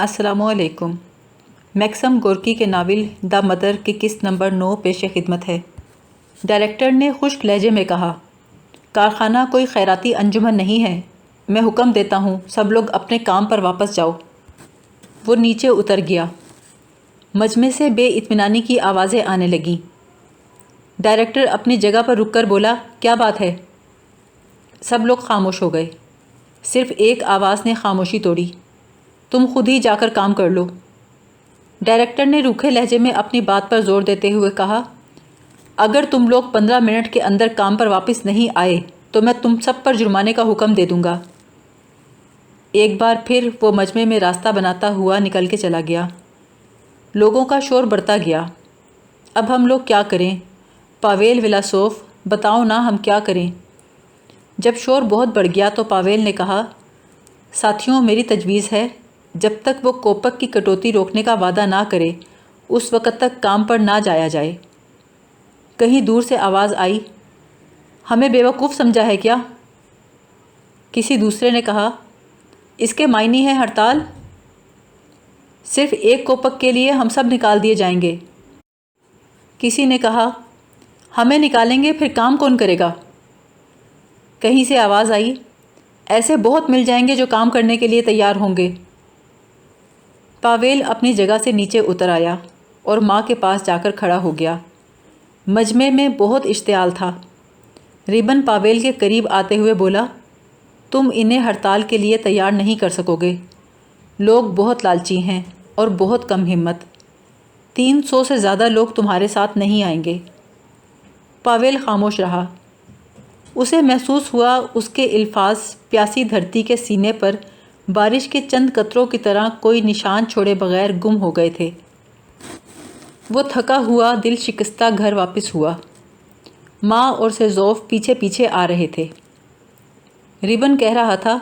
السلام علیکم۔ Maxim Gorky کے ناول دا مدر کی قسط نمبر 9 پیش خدمت ہے۔ ڈائریکٹر نے خشک لہجے میں کہا، کارخانہ کوئی خیراتی انجمن نہیں ہے۔ میں حکم دیتا ہوں سب لوگ اپنے کام پر واپس جاؤ۔ وہ نیچے اتر گیا۔ مجمع سے بے اطمینانی کی آوازیں آنے لگیں۔ ڈائریکٹر اپنی جگہ پر رک کر بولا، کیا بات ہے؟ سب لوگ خاموش ہو گئے۔ صرف ایک آواز نے خاموشی توڑی، تم خود ہی جا کر کام کر لو۔ ڈائریکٹر نے روکھے لہجے میں اپنی بات پر زور دیتے ہوئے کہا، اگر تم لوگ 15 منٹ کے اندر کام پر واپس نہیں آئے تو میں تم سب پر جرمانے کا حکم دے دوں گا۔ ایک بار پھر وہ مجمع میں راستہ بناتا ہوا نکل کے چلا گیا۔ لوگوں کا شور بڑھتا گیا۔ اب ہم لوگ کیا کریں؟ پاویل ولاسوف، بتاؤ نا ہم کیا کریں؟ جب شور بہت بڑھ گیا تو پاویل نے کہا، ساتھیوں میری تجویز ہے، جب تک وہ کوپک کی کٹوتی روکنے کا وعدہ نہ کرے اس وقت تک کام پر نہ جایا جائے۔ کہیں دور سے آواز آئی، ہمیں بیوقوف سمجھا ہے کیا؟ کسی دوسرے نے کہا، اس کے معنی ہے ہڑتال؟ صرف ایک کوپک کے لیے ہم سب نکال دیے جائیں گے۔ کسی نے کہا، ہمیں نکالیں گے پھر کام کون کرے گا؟ کہیں سے آواز آئی، ایسے بہت مل جائیں گے جو کام کرنے کے لیے تیار ہوں گے۔ پاویل اپنی جگہ سے نیچے اتر آیا اور ماں کے پاس جا کر کھڑا ہو گیا۔ مجمع میں بہت اشتعال تھا۔ ریبن پاویل کے قریب آتے ہوئے بولا، تم انہیں ہڑتال کے لیے تیار نہیں کر سکو گے۔ لوگ بہت لالچی ہیں اور بہت کم ہمت۔ 300 سے زیادہ لوگ تمہارے ساتھ نہیں آئیں گے۔ پاویل خاموش رہا۔ اسے محسوس ہوا اس کے الفاظ پیاسی دھرتی کے سینے پر بارش کے چند قطروں کی طرح کوئی نشان چھوڑے بغیر گم ہو گئے تھے۔ وہ تھکا ہوا دل شکستہ گھر واپس ہوا۔ ماں اور سیزوف پیچھے پیچھے آ رہے تھے۔ ریبن کہہ رہا تھا،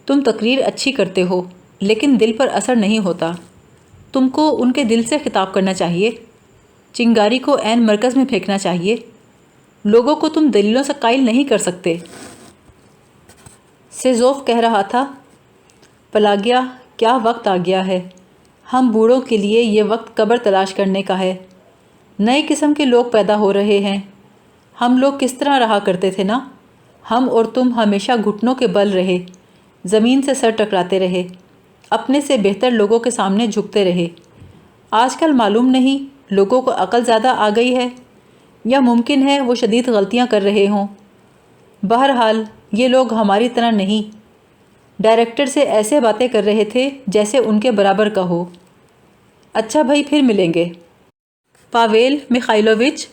تم تقریر اچھی کرتے ہو لیکن دل پر اثر نہیں ہوتا۔ تم کو ان کے دل سے خطاب کرنا چاہیے، چنگاری کو عین مرکز میں پھینکنا چاہیے۔ لوگوں کو تم دلیلوں سے قائل نہیں کر سکتے۔ سیزوف کہہ رہا تھا، پلاگیا، کیا وقت آ گیا ہے۔ ہم بوڑھوں کے لیے یہ وقت قبر تلاش کرنے کا ہے۔ نئے قسم کے لوگ پیدا ہو رہے ہیں۔ ہم لوگ کس طرح رہا کرتے تھے نا؟ ہم اور تم ہمیشہ گھٹنوں کے بل رہے، زمین سے سر ٹکراتے رہے، اپنے سے بہتر لوگوں کے سامنے جھکتے رہے۔ آج کل معلوم نہیں لوگوں کو عقل زیادہ آ گئی ہے یا ممکن ہے وہ شدید غلطیاں کر رہے ہوں۔ بہرحال یہ لوگ ہماری طرح نہیں۔ ڈائریکٹر سے ایسے باتیں کر رہے تھے جیسے ان کے برابر کا ہو۔ اچھا بھائی، پھر ملیں گے۔ پاویل میخائیلووچ،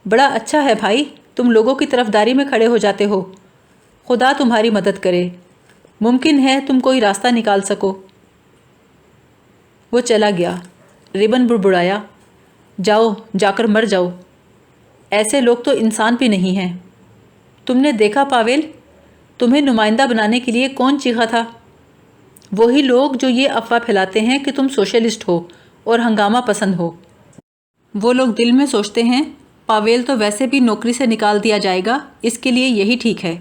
بڑا اچھا ہے بھائی، تم لوگوں کی طرفداری میں کھڑے ہو جاتے ہو۔ خدا تمہاری مدد کرے۔ ممکن ہے تم کوئی راستہ نکال سکو۔ وہ چلا گیا۔ ریبن بڑبڑایا، جاؤ، جا کر مر جاؤ۔ ایسے لوگ تو انسان بھی نہیں ہیں۔ تم نے دیکھا پاویل، تمہیں نمائندہ بنانے کے لیے کون چیخا تھا؟ وہی لوگ جو یہ افواہ پھیلاتے ہیں کہ تم سوشلسٹ ہو اور ہنگامہ پسند ہو۔ وہ لوگ دل میں سوچتے ہیں، پاویل تو ویسے بھی نوکری سے نکال دیا جائے گا، اس کے لیے یہی ٹھیک ہے۔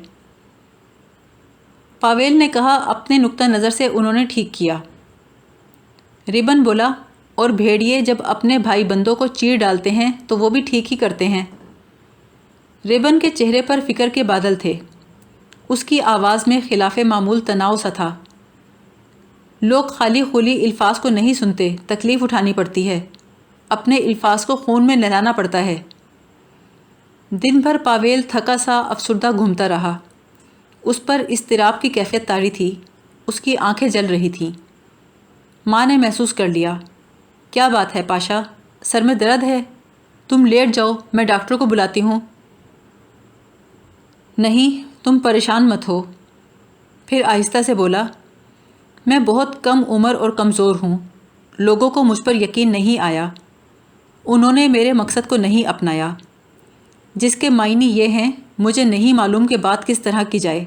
پاویل نے کہا، اپنے نقطہ نظر سے انہوں نے ٹھیک کیا۔ ریبن بولا، اور بھیڑیے جب اپنے بھائی بندوں کو چیر ڈالتے ہیں تو وہ بھی ٹھیک ہی کرتے ہیں۔ ریبن کے چہرے پر فکر کے بادل تھے۔ اس کی آواز میں خلاف معمول تناؤ سا تھا۔ لوگ خالی خولی الفاظ کو نہیں سنتے، تکلیف اٹھانی پڑتی ہے، اپنے الفاظ کو خون میں نہلانا پڑتا ہے۔ دن بھر پاویل تھکا سا افسردہ گھومتا رہا۔ اس پر اضطراب کی کیفیت طاری تھی، اس کی آنکھیں جل رہی تھیں۔ ماں نے محسوس کر لیا، کیا بات ہے پاشا، سر میں درد ہے؟ تم لیٹ جاؤ، میں ڈاکٹر کو بلاتی ہوں۔ نہیں، تم پریشان مت ہو۔ پھر آہستہ سے بولا، میں بہت کم عمر اور کمزور ہوں، لوگوں کو مجھ پر یقین نہیں آیا، انہوں نے میرے مقصد کو نہیں اپنایا، جس کے معنی یہ ہیں مجھے نہیں معلوم کہ بات کس طرح کی جائے۔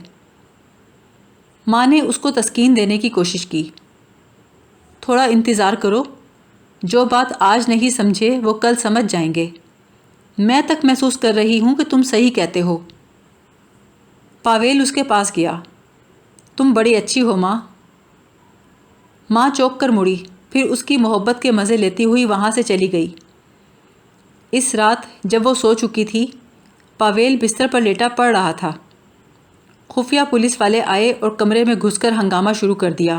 ماں نے اس کو تسکین دینے کی کوشش کی، تھوڑا انتظار کرو، جو بات آج نہیں سمجھے وہ کل سمجھ جائیں گے۔ میں تک محسوس کر رہی ہوں کہ تم صحیح کہتے ہو۔ پاویل اس کے پاس گیا، تم بڑی اچھی ہو ماں۔ ماں چونک کر مڑی، پھر اس کی محبت کے مزے لیتی ہوئی وہاں سے چلی گئی۔ اس رات جب وہ سو چکی تھی، پاویل بستر پر لیٹا پڑ رہا تھا۔ خفیہ پولیس والے آئے اور کمرے میں گھس کر ہنگامہ شروع کر دیا۔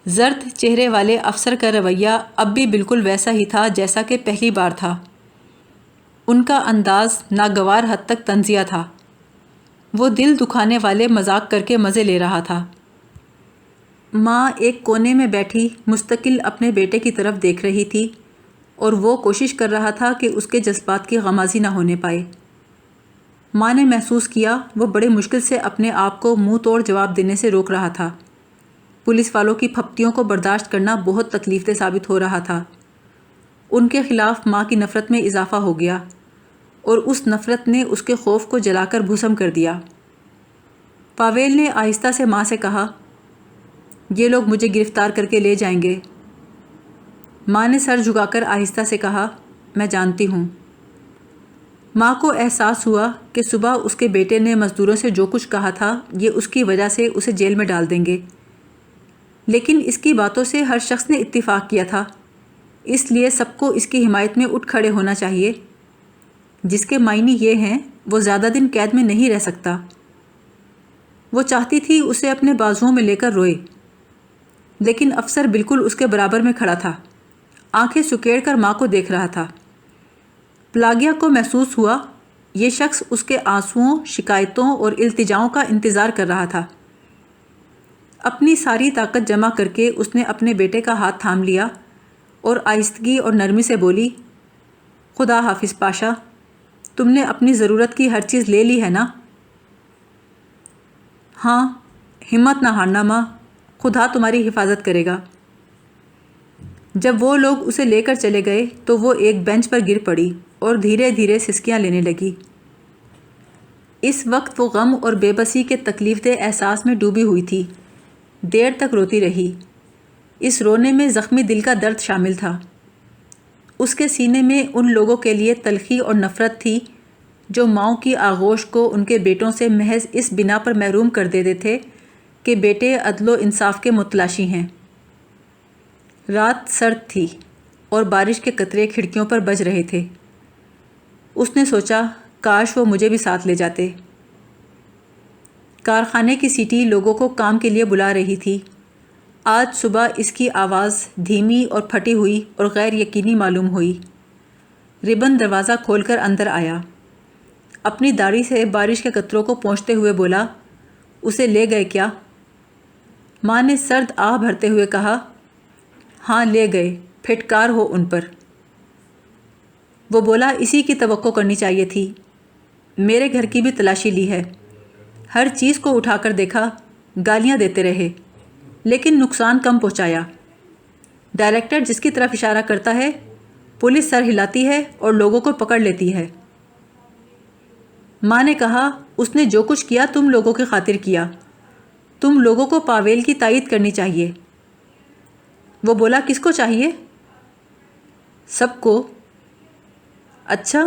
زرد چہرے والے افسر کا رویہ اب بھی بالکل ویسا ہی تھا جیسا کہ پہلی بار تھا۔ ان کا انداز ناگوار حد تک طنزیہ تھا۔ وہ دل دکھانے والے مذاق کر کے مزے لے رہا تھا۔ ماں ایک کونے میں بیٹھی مستقل اپنے بیٹے کی طرف دیکھ رہی تھی اور وہ کوشش کر رہا تھا کہ اس کے جذبات کی غمازی نہ ہونے پائے۔ ماں نے محسوس کیا وہ بڑے مشکل سے اپنے آپ کو منہ توڑ جواب دینے سے روک رہا تھا۔ پولیس والوں کی پھپتیوں کو برداشت کرنا بہت تکلیف دہ ثابت ہو رہا تھا۔ ان کے خلاف ماں کی نفرت میں اضافہ ہو گیا اور اس نفرت نے اس کے خوف کو جلا کر بھسم کر دیا۔ پاویل نے آہستہ سے ماں سے کہا، یہ لوگ مجھے گرفتار کر کے لے جائیں گے۔ ماں نے سر جھکا کر آہستہ سے کہا، میں جانتی ہوں۔ ماں کو احساس ہوا کہ صبح اس کے بیٹے نے مزدوروں سے جو کچھ کہا تھا یہ اس کی وجہ سے اسے جیل میں ڈال دیں گے، لیکن اس کی باتوں سے ہر شخص نے اتفاق کیا تھا، اس لیے سب کو اس کی حمایت میں اٹھ کھڑے ہونا چاہیے۔ جس کے معنی یہ ہیں وہ زیادہ دن قید میں نہیں رہ سکتا۔ وہ چاہتی تھی اسے اپنے بازوؤں میں لے کر روئے، لیکن افسر بالکل اس کے برابر میں کھڑا تھا، آنکھیں سکیڑ کر ماں کو دیکھ رہا تھا۔ پلاگیا کو محسوس ہوا یہ شخص اس کے آنسوؤں، شکایتوں اور التجاؤں کا انتظار کر رہا تھا۔ اپنی ساری طاقت جمع کر کے اس نے اپنے بیٹے کا ہاتھ تھام لیا اور آہستگی اور نرمی سے بولی، خدا حافظ پاشا، تم نے اپنی ضرورت کی ہر چیز لے لی ہے نا؟ ہاں، ہمت نہ ہارنا ماں، خدا تمہاری حفاظت کرے گا۔ جب وہ لوگ اسے لے کر چلے گئے تو وہ ایک بینچ پر گر پڑی اور دھیرے دھیرے سسکیاں لینے لگی۔ اس وقت وہ غم اور بے بسی کے تکلیف دہ احساس میں ڈوبی ہوئی تھی۔ دیر تک روتی رہی۔ اس رونے میں زخمی دل کا درد شامل تھا۔ اس کے سینے میں ان لوگوں کے لیے تلخی اور نفرت تھی جو ماؤں کی آغوش کو ان کے بیٹوں سے محض اس بنا پر محروم کر دیتے تھے کہ بیٹے عدل و انصاف کے متلاشی ہیں۔ رات سرد تھی اور بارش کے قطرے کھڑکیوں پر بج رہے تھے۔ اس نے سوچا، کاش وہ مجھے بھی ساتھ لے جاتے۔ کارخانے کی سیٹی لوگوں کو کام کے لیے بلا رہی تھی۔ آج صبح اس کی آواز دھیمی اور پھٹی ہوئی اور غیر یقینی معلوم ہوئی۔ ربن دروازہ کھول کر اندر آیا۔ اپنی داڑھی سے بارش کے قطروں کو پونچھتے ہوئے بولا، اسے لے گئے کیا؟ ماں نے سرد آہ بھرتے ہوئے کہا، ہاں لے گئے، پھٹکار ہو ان پر۔ وہ بولا، اسی کی توقع کرنی چاہیے تھی۔ میرے گھر کی بھی تلاشی لی ہے، ہر چیز کو اٹھا کر دیکھا، گالیاں دیتے رہے، لیکن نقصان کم پہنچایا۔ ڈائریکٹر جس کی طرف اشارہ کرتا ہے، پولیس سر ہلاتی ہے اور لوگوں کو پکڑ لیتی ہے۔ ماں نے کہا، اس نے جو کچھ کیا تم لوگوں کی خاطر کیا، تم لوگوں کو پاویل کی تائید کرنی چاہیے۔ وہ بولا، کس کو چاہیے؟ سب کو۔ اچھا،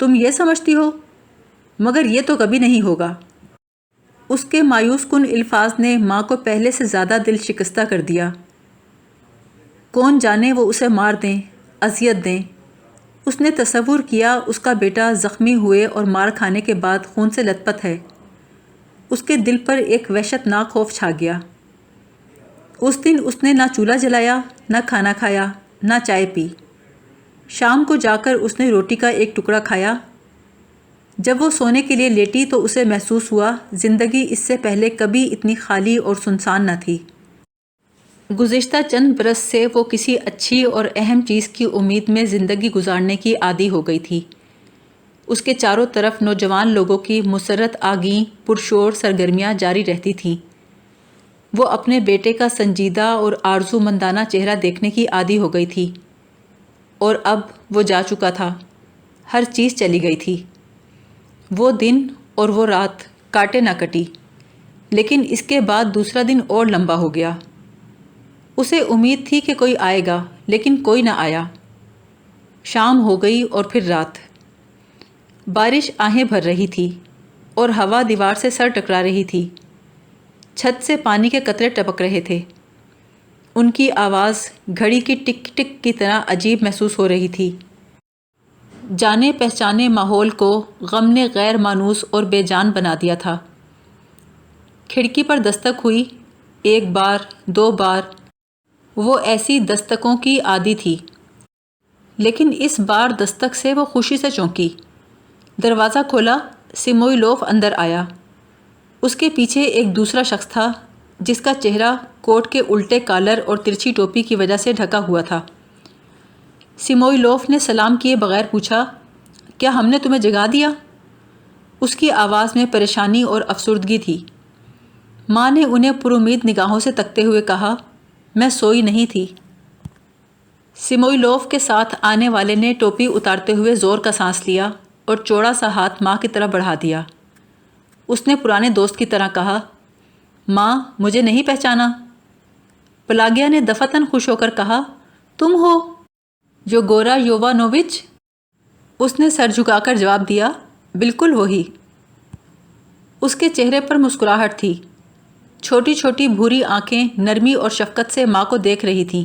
تم یہ سمجھتی ہو؟ مگر یہ تو کبھی نہیں ہوگا۔ اس کے مایوس کن الفاظ نے ماں کو پہلے سے زیادہ دل شکستہ کر دیا۔ کون جانے وہ اسے مار دیں، اذیت دیں۔ اس نے تصور کیا اس کا بیٹا زخمی ہوئے اور مار کھانے کے بعد خون سے لت پت ہے۔ اس کے دل پر ایک وحشت ناک خوف چھا گیا۔ اس دن اس نے نہ چولہا جلایا، نہ کھانا کھایا، نہ چائے پی۔ شام کو جا کر اس نے روٹی کا ایک ٹکڑا کھایا۔ جب وہ سونے کے لیے لیٹی تو اسے محسوس ہوا زندگی اس سے پہلے کبھی اتنی خالی اور سنسان نہ تھی۔ گزشتہ چند برس سے وہ کسی اچھی اور اہم چیز کی امید میں زندگی گزارنے کی عادی ہو گئی تھی۔ اس کے چاروں طرف نوجوان لوگوں کی مسرت آگیں پرشور سرگرمیاں جاری رہتی تھیں۔ وہ اپنے بیٹے کا سنجیدہ اور آرزومندانہ چہرہ دیکھنے کی عادی ہو گئی تھی، اور اب وہ جا چکا تھا، ہر چیز چلی گئی تھی۔ وہ دن اور وہ رات کاٹے نہ کٹی، لیکن اس کے بعد دوسرا دن اور لمبا ہو گیا۔ اسے امید تھی کہ کوئی آئے گا، لیکن کوئی نہ آیا۔ شام ہو گئی اور پھر رات۔ بارش آہیں بھر رہی تھی اور ہوا دیوار سے سر ٹکرا رہی تھی۔ چھت سے پانی کے قطرے ٹپک رہے تھے۔ ان کی آواز گھڑی کی ٹک ٹک کی طرح عجیب محسوس ہو رہی تھی۔ جانے پہچانے ماحول کو غم نے غیر مانوس اور بے جان بنا دیا تھا۔ کھڑکی پر دستک ہوئی، 1 بار 2 بار، وہ ایسی دستکوں کی عادی تھی، لیکن اس بار دستک سے وہ خوشی سے چونکی۔ دروازہ کھولا، سموئیلوف اندر آیا۔ اس کے پیچھے ایک دوسرا شخص تھا جس کا چہرہ کوٹ کے الٹے کالر اور ترچھی ٹوپی کی وجہ سے ڈھکا ہوا تھا۔ سموئیلوف نے سلام کیے بغیر پوچھا، کیا ہم نے تمہیں جگا دیا؟ اس کی آواز میں پریشانی اور افسردگی تھی۔ ماں نے انہیں پرامید نگاہوں سے تکتے ہوئے کہا، میں سوئی نہیں تھی۔ سموئیلوف کے ساتھ آنے والے نے ٹوپی اتارتے ہوئے زور کا سانس لیا اور چوڑا سا ہاتھ ماں کی طرف بڑھا دیا۔ اس نے پرانے دوست کی طرح کہا، ماں مجھے نہیں پہچانا؟ پلاگیا نے دفتن خوش ہو کر کہا، تم ہو یوگورا یووانووچ؟ اس نے سر جھکا کر جواب دیا، بالکل وہی۔ اس کے چہرے پر مسکراہٹ تھی۔ چھوٹی چھوٹی بھوری آنکھیں نرمی اور شفقت سے ماں کو دیکھ رہی تھیں۔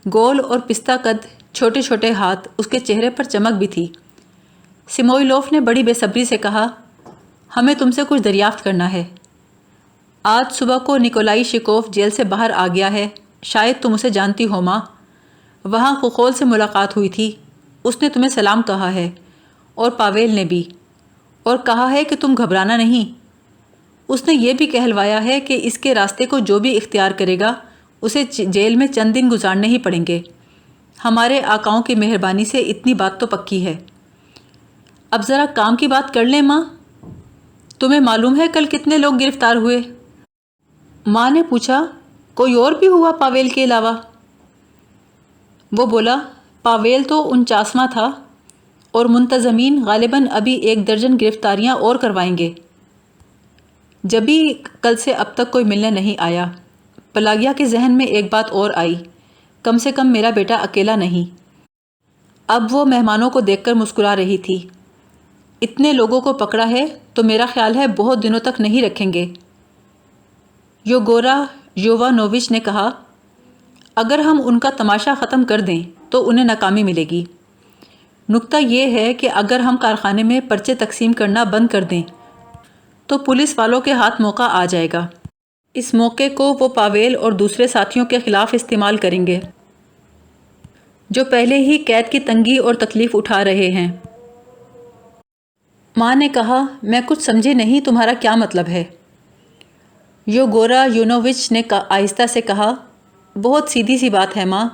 گول اور پستہ قد چھوٹے چھوٹے ہاتھ اس کے چہرے پر چمک بھی تھی۔ سموئیلوف نے بڑی بے صبری سے کہا، ہمیں تم سے کچھ دریافت کرنا ہے۔ آج صبح کو نکولائی شکوف جیل سے باہر آ گیا ہے، شاید تم اسے جانتی ہو ماں۔ وہاں خوخول سے ملاقات ہوئی تھی، اس نے تمہیں سلام کہا ہے، اور پاویل نے بھی، اور کہا ہے کہ تم گھبرانا نہیں۔ اس نے یہ بھی کہلوایا ہے کہ اس کے راستے کو جو بھی اختیار کرے گا اسے جیل میں چند دن گزارنے ہی پڑیں گے۔ ہمارے آقاؤں کی مہربانی سے اتنی بات تو پکی ہے۔ اب ذرا کام کی بات کر لیں ماں۔ تمہیں معلوم ہے کل کتنے لوگ گرفتار ہوئے؟ ماں نے پوچھا، کوئی اور بھی ہوا پاویل کے علاوہ؟ وہ بولا، پاویل تو 49واں تھا، اور منتظمین غالباً ابھی 1 درجن گرفتاریاں اور کروائیں گے۔ جبھی کل سے اب تک کوئی ملنے نہیں آیا۔ پلاگیا کے ذہن میں ایک بات اور آئی، کم سے کم میرا بیٹا اکیلا نہیں۔ اب وہ مہمانوں کو دیکھ کر مسکرا رہی تھی۔ اتنے لوگوں کو پکڑا ہے تو میرا خیال ہے بہت دنوں تک نہیں رکھیں گے۔ یوگورا یووانووچ نے کہا، اگر ہم ان کا تماشا ختم کر دیں تو انہیں ناکامی ملے گی۔ نکتہ یہ ہے کہ اگر ہم کارخانے میں پرچے تقسیم کرنا بند کر دیں تو پولیس والوں کے ہاتھ موقع آ جائے گا۔ اس موقع کو وہ پاویل اور دوسرے ساتھیوں کے خلاف استعمال کریں گے جو پہلے ہی قید کی تنگی اور تکلیف اٹھا رہے ہیں۔ ماں نے کہا، میں کچھ سمجھی نہیں، تمہارا کیا مطلب ہے؟ یوگورا یونووچ نے آہستہ سے کہا، بہت سیدھی سی بات ہے ماں،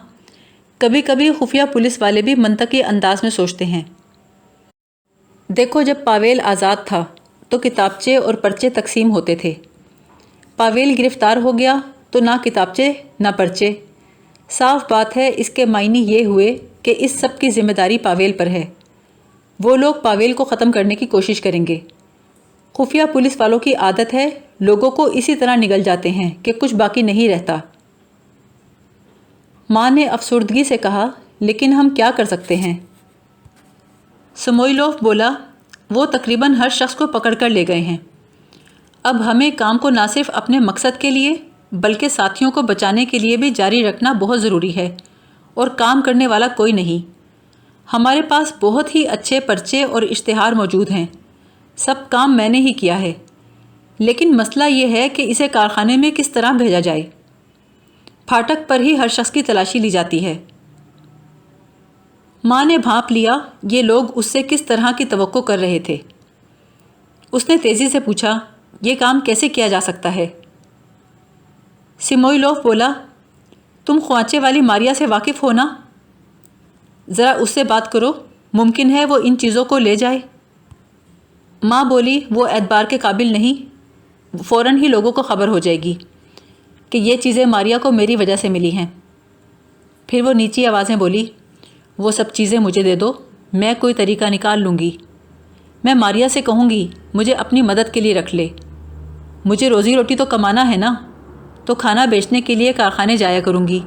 کبھی کبھی خفیہ پولیس والے بھی منطقی انداز میں سوچتے ہیں۔ دیکھو، جب پاویل آزاد تھا تو کتابچے اور پرچے تقسیم ہوتے تھے۔ پاویل گرفتار ہو گیا تو نہ کتابچے نہ پرچے۔ صاف بات ہے، اس کے معنی یہ ہوئے کہ اس سب کی ذمہ داری پاویل پر ہے۔ وہ لوگ پاویل کو ختم کرنے کی کوشش کریں گے۔ خفیہ پولیس والوں کی عادت ہے، لوگوں کو اسی طرح نگل جاتے ہیں کہ کچھ باقی نہیں رہتا۔ ماں نے افسردگی سے کہا، لیکن ہم کیا کر سکتے ہیں؟ سموئیلوف بولا، وہ تقریباً ہر شخص کو پکڑ کر لے گئے ہیں۔ اب ہمیں کام کو نہ صرف اپنے مقصد کے لیے بلکہ ساتھیوں کو بچانے کے لیے بھی جاری رکھنا بہت ضروری ہے، اور کام کرنے والا کوئی نہیں۔ ہمارے پاس بہت ہی اچھے پرچے اور اشتہار موجود ہیں، سب کام میں نے ہی کیا ہے، لیکن مسئلہ یہ ہے کہ اسے کارخانے میں کس طرح بھیجا جائے۔ پھاٹک پر ہی ہر شخص کی تلاشی لی جاتی ہے۔ ماں نے بھانپ لیا یہ لوگ اس سے کس طرح کی توقع کر رہے تھے۔ اس نے تیزی سے پوچھا، یہ کام کیسے کیا جا سکتا ہے؟ سموئیلوف بولا، تم خوانچے والی ماریا سے واقف ہو نا؟ ذرا اس سے بات کرو، ممکن ہے وہ ان چیزوں کو لے جائے۔ ماں بولی، وہ اعتبار کے قابل نہیں، فوراً ہی لوگوں کو خبر ہو جائے گی کہ یہ چیزیں ماریا کو میری وجہ سے ملی ہیں۔ پھر وہ نیچی آوازیں بولی، وہ سب چیزیں مجھے دے دو، میں کوئی طریقہ نکال لوں گی۔ میں ماریا سے کہوں گی مجھے اپنی مدد کے لیے رکھ لے، مجھے روزی روٹی تو کمانا ہے نا، تو کھانا بیچنے کے لیے کارخانے جایا کروں گی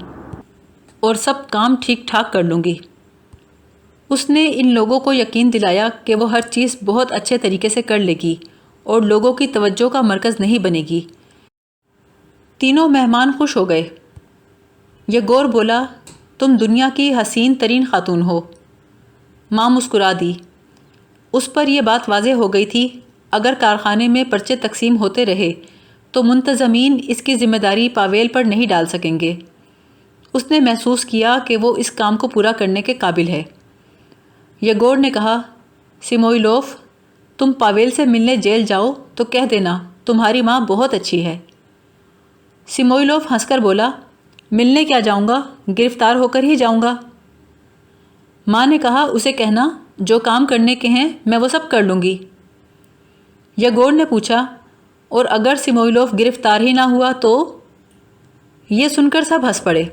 اور سب کام ٹھیک ٹھاک کر لوں گی۔ اس نے ان لوگوں کو یقین دلایا کہ وہ ہر چیز بہت اچھے طریقے سے کر لے گی اور لوگوں کی توجہ کا مرکز نہیں بنے گی۔ تینوں مہمان خوش ہو گئے۔ یگور بولا، تم دنیا کی حسین ترین خاتون ہو۔ ماں مسکرا دی۔ اس پر یہ بات واضح ہو گئی تھی، اگر کارخانے میں پرچے تقسیم ہوتے رہے تو منتظمین اس کی ذمہ داری پاویل پر نہیں ڈال سکیں گے۔ اس نے محسوس کیا کہ وہ اس کام کو پورا کرنے کے قابل ہے۔ یگور نے کہا، سموئیلوف، تم پاویل سے ملنے جیل جاؤ تو کہہ دینا تمہاری ماں بہت اچھی ہے۔ سموئیلوف ہنس کر بولا، ملنے کیا جاؤں گا، گرفتار ہو کر ہی جاؤں گا۔ ماں نے کہا، اسے کہنا جو کام کرنے کے ہیں میں وہ سب کر لوں گی۔ یگور نے پوچھا، اور اگر سموئیلوف گرفتار ہی نہ ہوا تو؟ یہ سن کر سب ہنس پڑے۔